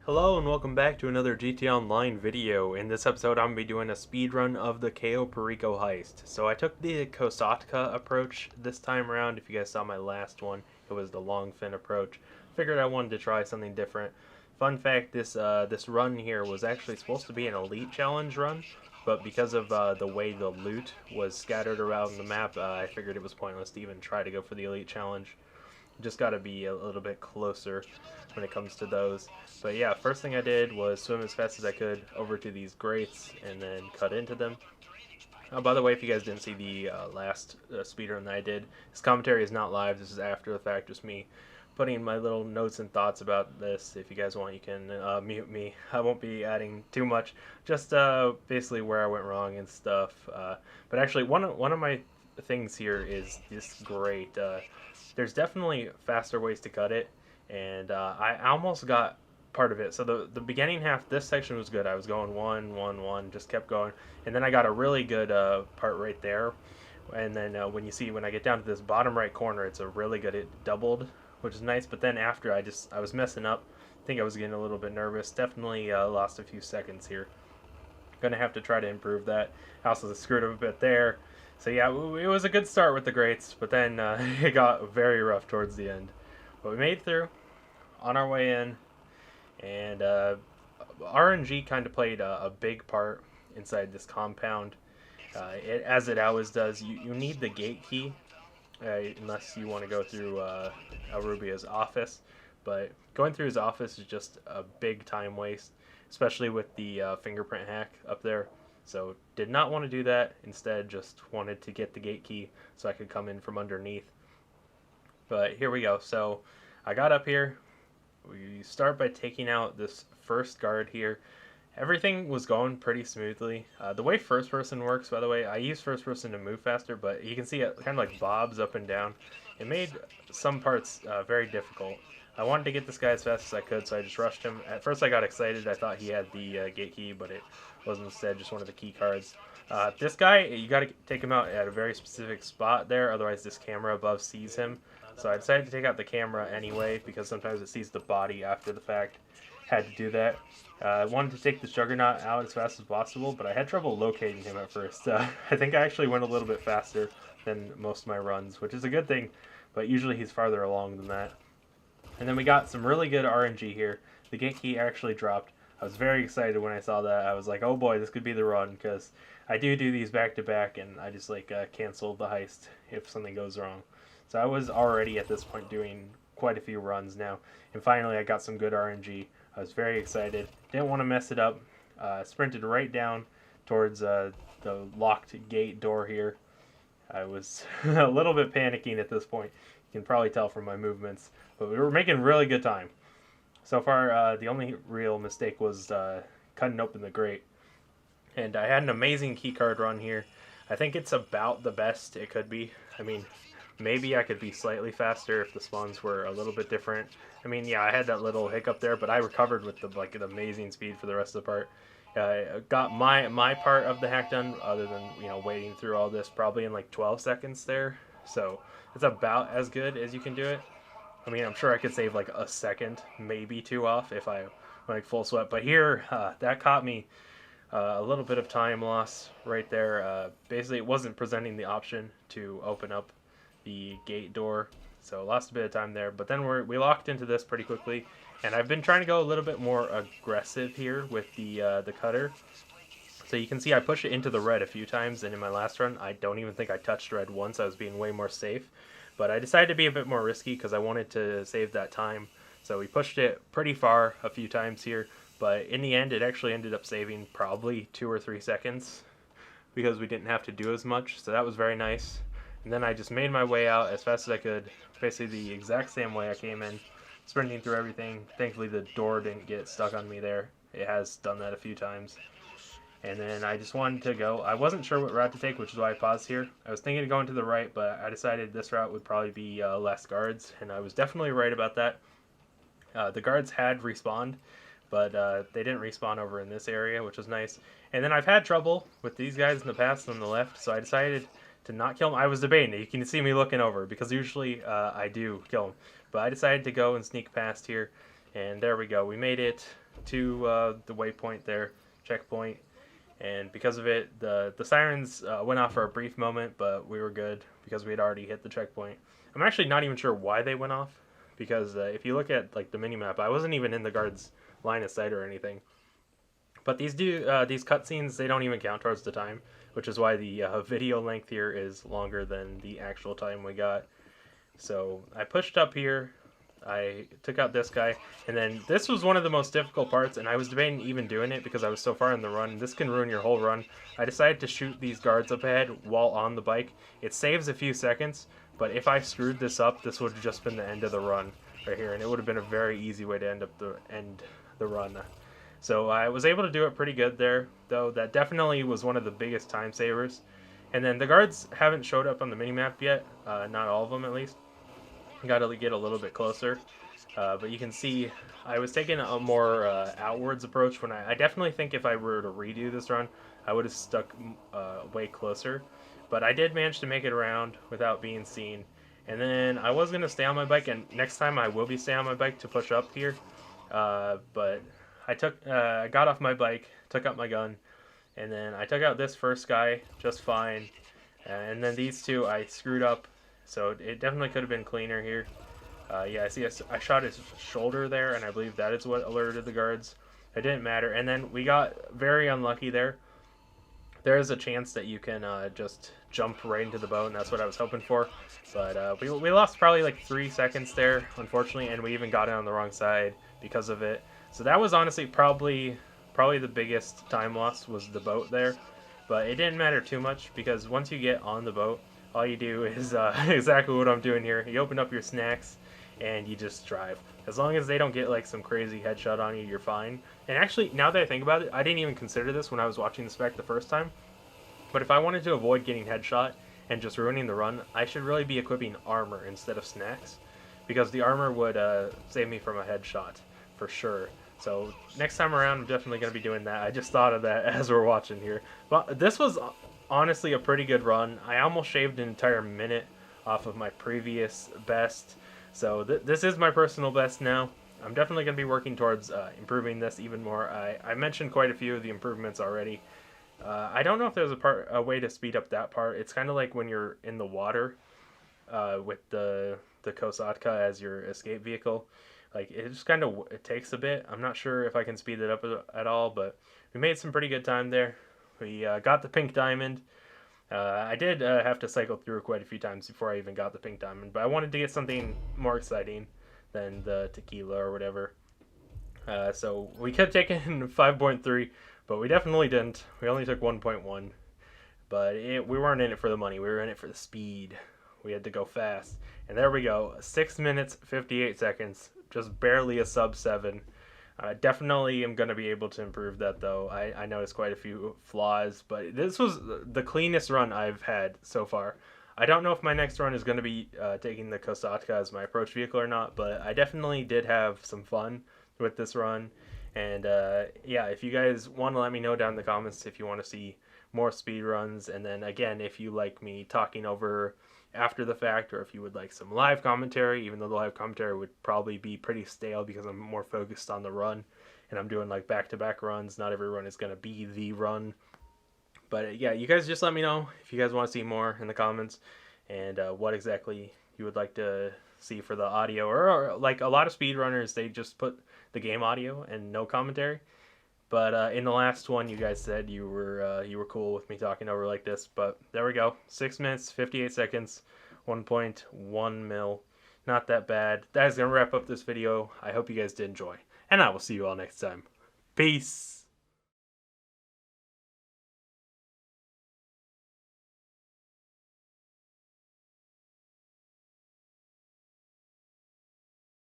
Hello and welcome back to another GTA Online video. In this episode I'm going to be doing a speedrun of the Cayo Perico Heist. So I took the Kosatka approach this time around. If you guys saw my last one, it was the long fin approach. Figured I wanted to try something different. Fun fact, this run here was actually supposed to be an elite challenge run, but because of the way the loot was scattered around the map, I figured it was pointless to even try to go for the elite challenge. Just got to be a little bit closer when it comes to those. But yeah, first thing I did was swim as fast as I could over to these grates and then cut into them. Oh, by the way, if you guys didn't see the last speedrun that I did, this commentary is not live. This is after the fact, just me putting my little notes and thoughts about this. If you guys want, you can mute me. I won't be adding too much, just basically where I went wrong and stuff. But actually, one of my things here is this grate. There's definitely faster ways to cut it, and I almost got part of it. So the beginning half, this section was good. I was going 1, 1, 1, just kept going, and then I got a really good part right there. And then when I get down to this bottom right corner, it's a really good. It doubled, which is nice. But then after, I was messing up. I think I was getting a little bit nervous. Definitely lost a few seconds here. Gonna have to try to improve that. I also screwed up a bit there. So yeah, it was a good start with the grates, but then it got very rough towards the end. But we made it through, on our way in, and RNG kind of played a big part inside this compound. As it always does, you need the gate key, unless you want to go through El Rubio's office. But going through his office is just a big time waste, especially with the fingerprint hack up there. So did not want to do that. Instead, just wanted to get the gate key so I could come in from underneath. But here we go. So I got up here. We start by taking out this first guard here. Everything was going pretty smoothly. The way first person works, by the way, I use first person to move faster, but you can see it kind of like bobs up and down. It made some parts very difficult. I wanted to get this guy as fast as I could, so I just rushed him. At first I got excited. I thought he had the gate key, but it wasn't. Instead just one of the key cards. This guy, you got to take him out at a very specific spot there, otherwise this camera above sees him. So I decided to take out the camera anyway, because sometimes it sees the body after the fact. Had to do that. I wanted to take this Juggernaut out as fast as possible, but I had trouble locating him at first. I think I actually went a little bit faster than most of my runs, which is a good thing, but usually he's farther along than that. And then we got some really good RNG here. The gate key actually dropped. I was very excited when I saw that. I was like, oh boy, this could be the run, because I do these back to back, and I just like cancel the heist if something goes wrong. So I was already at this point doing quite a few runs now, and finally I got some good RNG. I was very excited. Didn't want to mess it up. Sprinted right down towards the locked gate door here. I was a little bit panicking at this point. You can probably tell from my movements, but we were making really good time. So far, the only real mistake was cutting open the grate. And I had an amazing keycard run here. I think it's about the best it could be. I mean, maybe I could be slightly faster if the spawns were a little bit different. I mean, yeah, I had that little hiccup there, but I recovered with an amazing speed for the rest of the part. Got my part of the hack done, other than waiting through all this, probably in like 12 seconds there. So it's about as good as you can do it. I mean, I'm sure I could save like a second, maybe 2 off if I went full sweat. But here, that caught me a little bit of time loss right there. Basically, it wasn't presenting the option to open up the gate door, so lost a bit of time there. But then we locked into this pretty quickly, and I've been trying to go a little bit more aggressive here with the cutter. So you can see I push it into the red a few times, and in my last run, I don't even think I touched red once. I was being way more safe. But I decided to be a bit more risky because I wanted to save that time. So we pushed it pretty far a few times here. But in the end, it actually ended up saving probably 2 or 3 seconds because we didn't have to do as much. So that was very nice. And then I just made my way out as fast as I could. Basically the exact same way I came in. Sprinting through everything. Thankfully the door didn't get stuck on me there. It has done that a few times. And then I just wanted to go. I wasn't sure what route to take, which is why I paused here. I was thinking of going to the right, but I decided this route would probably be less guards, and I was definitely right about that. The guards had respawned, but they didn't respawn over in this area, which was nice. And then I've had trouble with these guys in the past on the left, so I decided to not kill them. I was debating. You can see me looking over, because usually I do kill them. But I decided to go and sneak past here, and there we go. We made it to the waypoint there, checkpoint, and because of it, the sirens went off for a brief moment, but we were good because we had already hit the checkpoint. I'm actually not even sure why they went off, because if you look at like the mini map, I wasn't even in the guard's line of sight or anything. But these cutscenes, they don't even count towards the time, which is why the video length here is longer than the actual time we got. So I pushed up here, I took out this guy, and then this was one of the most difficult parts, and I was debating even doing it because I was so far in the run. This can ruin your whole run. I decided to shoot these guards up ahead while on the bike. It saves a few seconds, but if I screwed this up, this would have just been the end of the run right here, and it would have been a very easy way to end the run. So I was able to do it pretty good there, though. That definitely was one of the biggest time savers. And then the guards haven't showed up on the minimap yet, not all of them at least. Got to get a little bit closer, but you can see I was taking a more outwards approach when I definitely think if I were to redo this run, I would have stuck way closer. But I did manage to make it around without being seen. And then I was going to stay on my bike, and next time I will be staying on my bike to push up here. But I got off my bike, took out my gun, and then I took out this first guy just fine. And then these two I screwed up, so it definitely could have been cleaner here. Yeah, I see I shot his shoulder there, and I believe that is what alerted the guards. It didn't matter. And then we got very unlucky there. There is a chance that you can just jump right into the boat, and that's what I was hoping for. But we lost probably like 3 seconds there, unfortunately, and we even got it on the wrong side because of it. So that was honestly probably the biggest time loss was the boat there. But it didn't matter too much because once you get on the boat, all you do is exactly what I'm doing here. You open up your snacks and you just drive. As long as they don't get like some crazy headshot on you, you're fine. And actually, now that I think about it, I didn't even consider this when I was watching the spec the first time. But if I wanted to avoid getting headshot and just ruining the run, I should really be equipping armor instead of snacks, because the armor would save me from a headshot for sure. So next time around, I'm definitely going to be doing that. I just thought of that as we're watching here. But this was honestly a pretty good run. I almost shaved an entire minute off of my previous best. So this is my personal best now. I'm definitely going to be working towards improving this even more. I mentioned quite a few of the improvements already. I don't know if there's a way to speed up that part. It's kind of like when you're in the water with the Kosatka as your escape vehicle. Like, it just kind of it takes a bit. I'm not sure if I can speed it up at all, but we made some pretty good time there. We got the pink diamond. I did have to cycle through quite a few times before I even got the pink diamond, but I wanted to get something more exciting than the tequila or whatever. So we kept taking 5.3, but we definitely didn't. We only took 1.1, but we weren't in it for the money. We were in it for the speed. We had to go fast. And there we go, 6 minutes, 58 seconds, just barely a sub 7. Definitely am going to be able to improve that, though. I noticed quite a few flaws, but this was the cleanest run I've had so far. I don't know if my next run is going to be taking the Kosatka as my approach vehicle or not, but I definitely did have some fun with this run. And yeah, if you guys want to let me know down in the comments if you want to see more speed runs, and then again, if you like me talking over after the fact, or if you would like some live commentary, even though the live commentary would probably be pretty stale because I'm more focused on the run and I'm doing like back-to-back runs. Not every run is going to be the run, but yeah, you guys just let me know if you guys want to see more in the comments, and what exactly you would like to see for the audio, or like a lot of speedrunners, they just put the game audio and no commentary. But in the last one, you guys said you were cool with me talking over like this. But there we go. 6 minutes, 58 seconds, 1.1 mil. Not that bad. That is going to wrap up this video. I hope you guys did enjoy. And I will see you all next time. Peace.